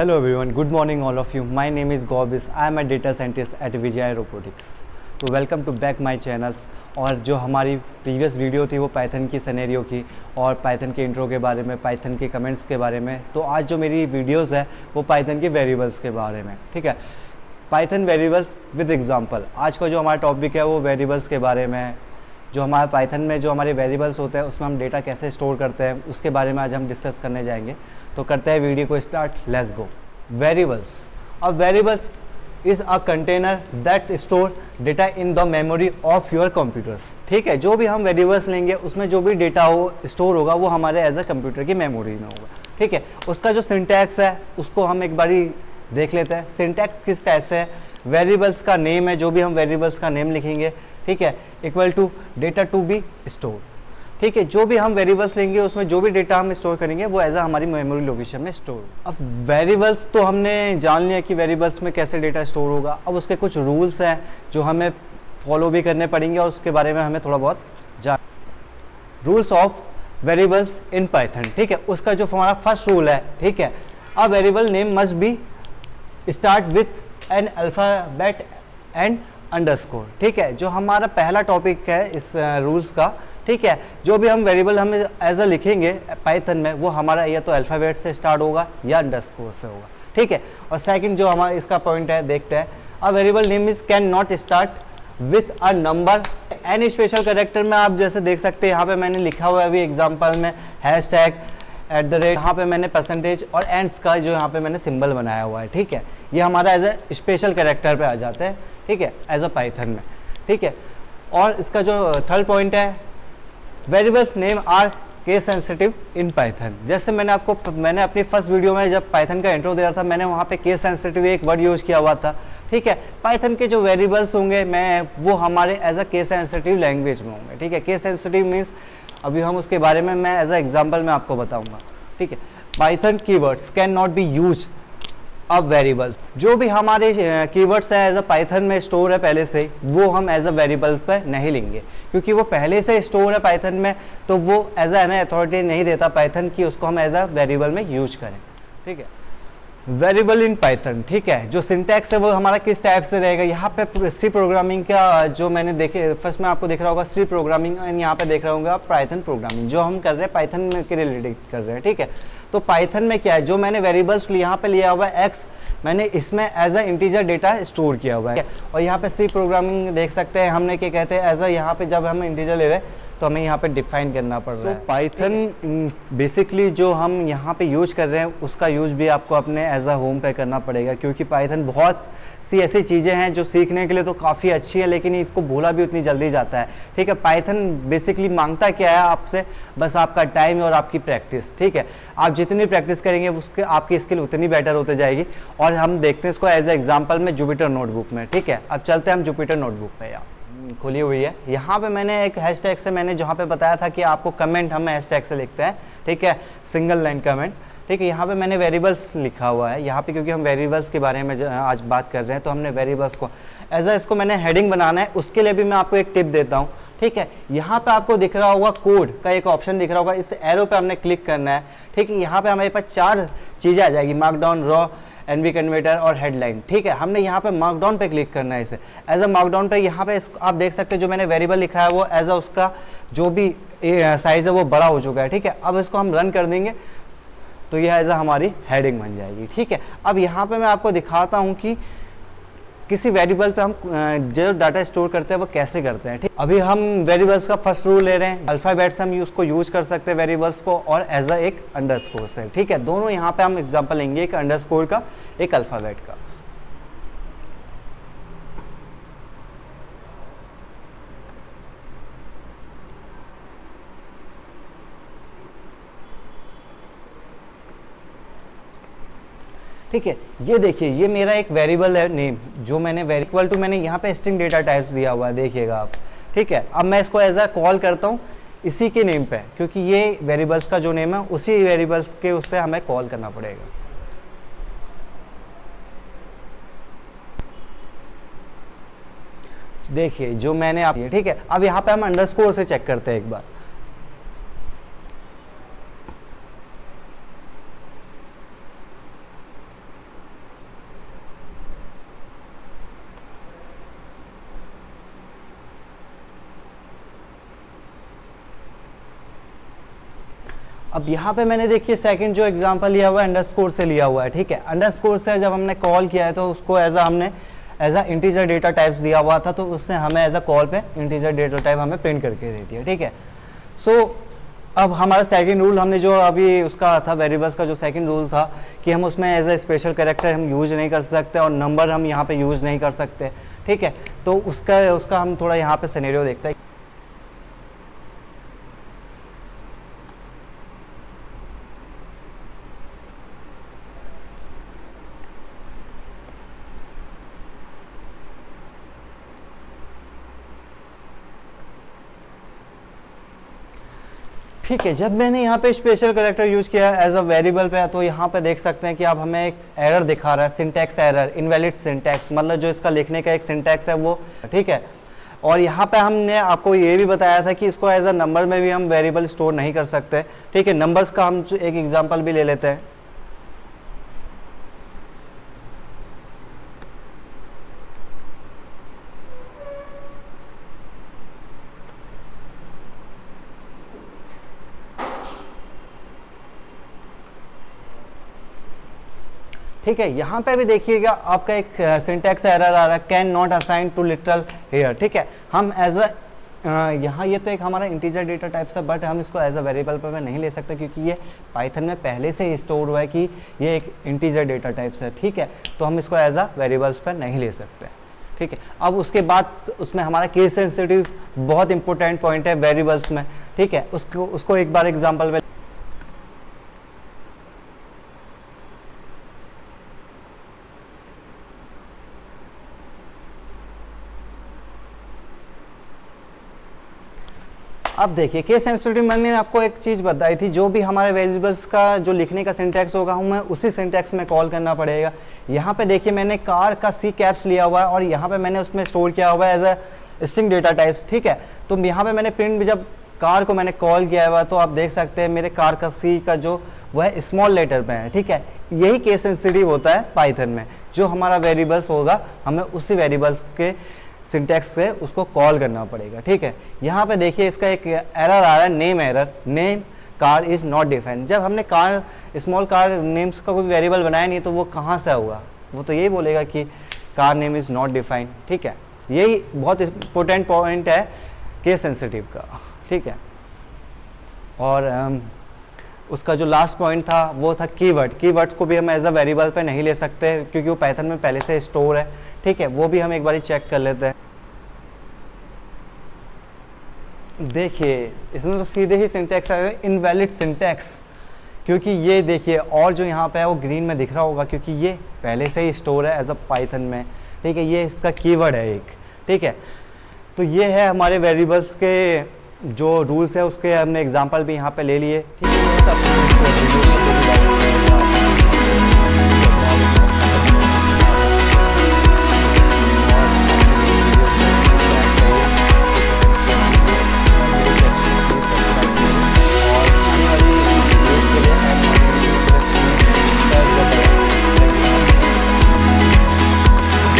Hello everyone, good morning all of you. My name is Gobis. I am a data scientist at Vijay Robotics. तो welcome to back my channels. और जो हमारी previous video थी वो Python की scenario की और Python के इंट्रो के बारे में, पाइथन के कमेंट्स के बारे में। तो आज जो मेरी वीडियोस है वो पाइथन के वेरिएबल्स के बारे में, ठीक है। Python variables with example. आज का जो हमारा टॉपिक है वो वेरिएबल्स के बारे में है। जो हमारे पाइथन में जो हमारे वेरिएबल्स होते हैं उसमें हम डेटा कैसे स्टोर करते हैं उसके बारे में आज हम डिस्कस करने जाएंगे। तो करते हैं वीडियो को स्टार्ट, लेट्स गो। वेरिएबल्स। अब variables is a container that store data in the memory of your computers, ठीक है। जो भी हम वेरिएबल्स लेंगे उसमें जो भी डेटा हो स्टोर होगा वो हमारे एज अ कंप्यूटर की मेमोरी में होगा, ठीक है। उसका जो सिंटैक्स है उसको हम एक बारी देख लेते हैं। सिंटैक्स किस टाइप से है, वेरिएबल्स का नेम है, जो भी हम वेरिएबल्स का नेम लिखेंगे, ठीक है, equal to data to be store, ठीक है। जो भी हम वेरिएबल्स लेंगे उसमें जो भी डेटा हम स्टोर करेंगे वो एज अ हमारी मेमोरी लोकेशन में स्टोर। अब वेरिएबल्स तो हमने जान लिया कि वेरिएबल्स में कैसे डेटा स्टोर होगा। अब उसके कुछ रूल्स हैं जो हमें फॉलो भी करने पड़ेंगे और उसके बारे में हमें थोड़ा बहुत जान। Rules of variables in Python, ठीक है। उसका जो हमारा फर्स्ट रूल है, ठीक है, a variable name must be start with an alphabet and underscore, ठीक है। जो हमारा पहला टॉपिक है इस रूल्स का, ठीक है। जो भी हम वेरिएबल हम एज अ लिखेंगे पाइथन में वो हमारा या तो अल्फ़ाबेट से स्टार्ट होगा या अंडरस्कोर से होगा, ठीक है। और सेकंड जो हमारा इसका पॉइंट है, देखते हैं, a variable name is can not start with a number any special character में। आप जैसे देख सकते हैं यहाँ पे मैंने लिखा हुआ है अभी एग्जाम्पल में हैशटैग @ यहाँ पे मैंने परसेंटेज और एंड्स का जो यहाँ पे मैंने सिंबल बनाया हुआ है, ठीक है। ये हमारा एज अ स्पेशल कैरेक्टर पे आ जाते हैं, ठीक है, एज अ पाइथन में, ठीक है। और इसका जो थर्ड पॉइंट है, variables name are case sensitive in Python. जैसे मैंने अपनी फर्स्ट वीडियो में जब पाइथन का इंट्रो दे रहा था मैंने वहाँ पे केस सेंसिटिव एक वर्ड यूज़ किया हुआ था, ठीक है। पाइथन के जो वेरिएबल्स होंगे वो हमारे as a case sensitive language में होंगे, ठीक है। केस सेंसिटिव मीन्स अभी हम उसके बारे में मैं एज अ एग्जाम्पल में आपको बताऊंगा, ठीक है। Python keywords can not be use अब वेरिएबल्स। जो भी हमारे कीवर्ड्स हैं एज अ पाइथन में स्टोर है पहले से, वो हम एज अ वेरिएबल पे नहीं लेंगे क्योंकि वो पहले से स्टोर है पाइथन में, तो वो एज अ हमें अथॉरिटी नहीं देता पाइथन की उसको हम एज अ वेरिएबल में यूज करें, ठीक है। वेरिएबल इन पाइथन, ठीक है। जो सिंटैक्स है वो हमारा किस टाइप से रहेगा, यहाँ पे सी प्रोग्रामिंग का जो मैंने देखे फर्स्ट में आपको दिख रहा होगा सी प्रोग्रामिंग एंड यहाँ पे देख रहा होगा पाइथन प्रोग्रामिंग। जो हम कर रहे हैं पाइथन के रिलेटेड कर रहे हैं, ठीक है। तो पाइथन में क्या है, जो मैंने वेरिएबल्स यहाँ पे लिया हुआ है एक्स, मैंने इसमें as a integer data store किया हुआ है। और यहाँ पे सी प्रोग्रामिंग देख सकते हैं हमने क्या कहते हैं, एज अ यहाँ पे जब हम इंटीजर ले रहे हैं तो हमें यहाँ पे डिफाइन करना पड़ रहा है। पाइथन बेसिकली जो हम यहाँ पे यूज कर रहे हैं उसका यूज भी आपको अपने एज अ होम पे करना पड़ेगा क्योंकि पाइथन बहुत सी ऐसी चीज़ें हैं जो सीखने के लिए तो काफ़ी अच्छी है लेकिन इसको भूला भी उतनी जल्दी जाता है, ठीक है। पाइथन बेसिकली मांगता क्या है आपसे, बस आपका टाइम और आपकी प्रैक्टिस, ठीक है। आप जितनी प्रैक्टिस करेंगे उसके आपकी स्किल उतनी बेटर होते जाएगी। और हम देखते हैं इसको एज ए एग्जाम्पल में जुपिटर नोटबुक में, ठीक है। अब चलते हैं हम जुपिटर नोटबुक पे, यार खुली हुई है। यहाँ पे मैंने एक हैशटैग से मैंने जहाँ पे बताया था कि आपको कमेंट हम हैशटैग से लिखते हैं, ठीक है, सिंगल लाइन कमेंट, ठीक है। यहाँ पे मैंने वेरिएबल्स लिखा हुआ है यहाँ पे क्योंकि हम वेरिएबल्स के बारे में आज बात कर रहे हैं तो हमने वेरिएबल्स को एज अ इसको मैंने हेडिंग बनाना है। उसके लिए भी मैं आपको एक टिप देता हूँ, ठीक है। यहाँ पे आपको दिख रहा होगा कोड का एक ऑप्शन दिख रहा होगा, इस एरो पे हमने क्लिक करना है, ठीक है। यहाँ पे हमारे पास 4 चीज़ें आ जाएगी, मार्कडाउन, रॉ, एनवी कन्वर्टर और हेडलाइन, ठीक है। हमने यहाँ पे मार्कडाउन पे क्लिक करना है इसे एज अ मार्कडाउन पे। यहाँ पे आप देख सकते हैं जो मैंने वेरिएबल लिखा है वो एज अ उसका जो भी साइज है वो बड़ा हो चुका है, ठीक है। अब इसको हम रन कर देंगे तो यह एज अ हमारी हेडिंग बन जाएगी, ठीक है। अब यहाँ पे मैं आपको दिखाता हूँ कि किसी वेरिएबल पे हम जो डाटा स्टोर करते हैं वो कैसे करते हैं, ठीक। अभी हम वेरिएबल्स का फर्स्ट रूल ले रहे हैं, अल्फ़ाबेट से हम उसको यूज कर सकते हैं वेरिएबल्स को और एज अ एक अंडरस्कोर से, ठीक है। दोनों यहाँ पे हम एग्जांपल लेंगे, एक अंडरस्कोर का, एक अल्फ़ाबेट का। ठीक है, ये देखिए ये मेरा एक वेरिएबल है नेम जो मैंने इक्वल टू मैंने यहाँ पे स्ट्रिंग डेटा टाइप्स दिया हुआ है, देखिएगा आप, ठीक है। अब मैं इसको एज अ कॉल करता हूँ इसी के नेम पे क्योंकि ये वेरिएबल्स का जो नेम है उसी वेरिएबल्स के उससे हमें कॉल करना पड़ेगा। देखिए जो मैंने आप, ठीक है। अब यहाँ पे हम अंडरस्कोर से चेक करते हैं एक बार, अब यहाँ पे मैंने देखिए सेकंड जो एग्जांपल लिया हुआ है अंडरस्कोर से लिया हुआ है, ठीक है। अंडरस्कोर से जब हमने कॉल किया है तो उसको हमने as a integer data types दिया हुआ था, तो उसने हमें एज अ कॉल पे इंटीजर डेटा टाइप हमें प्रिंट करके दे दिया, ठीक है। सो अब हमारा सेकंड रूल हमने जो अभी उसका था वेरिएबल्स का जो सेकंड रूल था कि हम उसमें एज अ स्पेशल कैरेक्टर हम यूज नहीं कर सकते और नंबर हम यहाँ पे यूज़ नहीं कर सकते, ठीक है। तो उसका हम थोड़ा यहाँ पे सिनेरियो देखते हैं। ठीक है, जब मैंने यहाँ पे स्पेशल कैरेक्टर यूज़ किया एज अ वेरिएबल पे, तो यहाँ पे देख सकते हैं कि अब हमें एक एरर दिखा रहा है, सिंटैक्स एरर, इनवैलिड सिंटैक्स, मतलब जो इसका लिखने का एक सिंटैक्स है वो, ठीक है। और यहाँ पे हमने आपको ये भी बताया था कि इसको एज अ नंबर में भी हम वेरिएबल स्टोर नहीं कर सकते, ठीक है। नंबर्स का हम एक एग्जाम्पल भी ले लेते हैं। ठीक है, यहाँ पे भी देखिएगा आपका एक सिंटैक्स एरर आ रहा है, can not assign to literal here, ठीक है। हम एज अ यहाँ ये तो एक हमारा इंटीजर डेटा टाइप्स है, बट हम इसको एज अ वेरिएबल पर नहीं ले सकते क्योंकि ये पाइथन में पहले से ही स्टोर हुआ है कि ये एक इंटीजर डेटा टाइप्स है, ठीक है। तो हम इसको एज अ वेरिएबल्स पर नहीं ले सकते, ठीक है। अब उसके बाद उसमें हमारा केस सेंसिटिव बहुत इंपॉर्टेंट पॉइंट है वेरिएबल्स में, ठीक है। उसको एक बार एग्जाम्पल में अब देखिए केस सेंसिटिव मैंने आपको एक चीज़ बताई थी, जो भी हमारे वेरिएबल्स का जो लिखने का सिंटैक्स होगा हमें उसी सिंटैक्स में कॉल करना पड़ेगा। यहाँ पे देखिए मैंने कार का सी कैप्स लिया हुआ है और यहाँ पे मैंने उसमें स्टोर किया हुआ है as a string data types, ठीक है। तो यहाँ पे मैंने प्रिंट जब कार को मैंने कॉल किया हुआ तो आप देख सकते हैं मेरे कार का सी का जो वह है स्मॉल लेटर पे है, ठीक है। यही केस सेंसिटिव होता है पाइथन में, जो हमारा वेरिएबल्स होगा हमें उसी वेरिएबल्स के सिंटैक्स से उसको कॉल करना पड़ेगा, ठीक है। यहाँ पे देखिए इसका एक एरर आ रहा है, name error, name car is not defined. जब हमने कार स्मॉल कार नेम्स का कोई वेरिएबल बनाया नहीं तो वो कहाँ से होगा, वो तो यही बोलेगा कि car name is not defined, ठीक है। यही बहुत इंपॉर्टेंट पॉइंट है केस सेंसिटिव का, ठीक है। और उसका जो लास्ट पॉइंट था वो था कीवर्ड। कीवर्ड्स को भी हम एज अ वेरिएबल पे नहीं ले सकते क्योंकि वो पाइथन में पहले से स्टोर है, ठीक है। वो भी हम एक बार चेक कर लेते हैं। देखिए इसमें तो सीधे ही सिंटैक्स है इनवैलिड सिंटैक्स, क्योंकि ये देखिए और जो यहाँ पे है वो ग्रीन में दिख रहा होगा क्योंकि ये पहले से ही स्टोर है एज अ पाइथन में, ठीक है। ये इसका कीवर्ड है एक, ठीक है। तो ये है हमारे वेरिएबल्स के जो रूल्स है, उसके हमने एग्जांपल भी यहाँ पे ले लिए, ठीक है।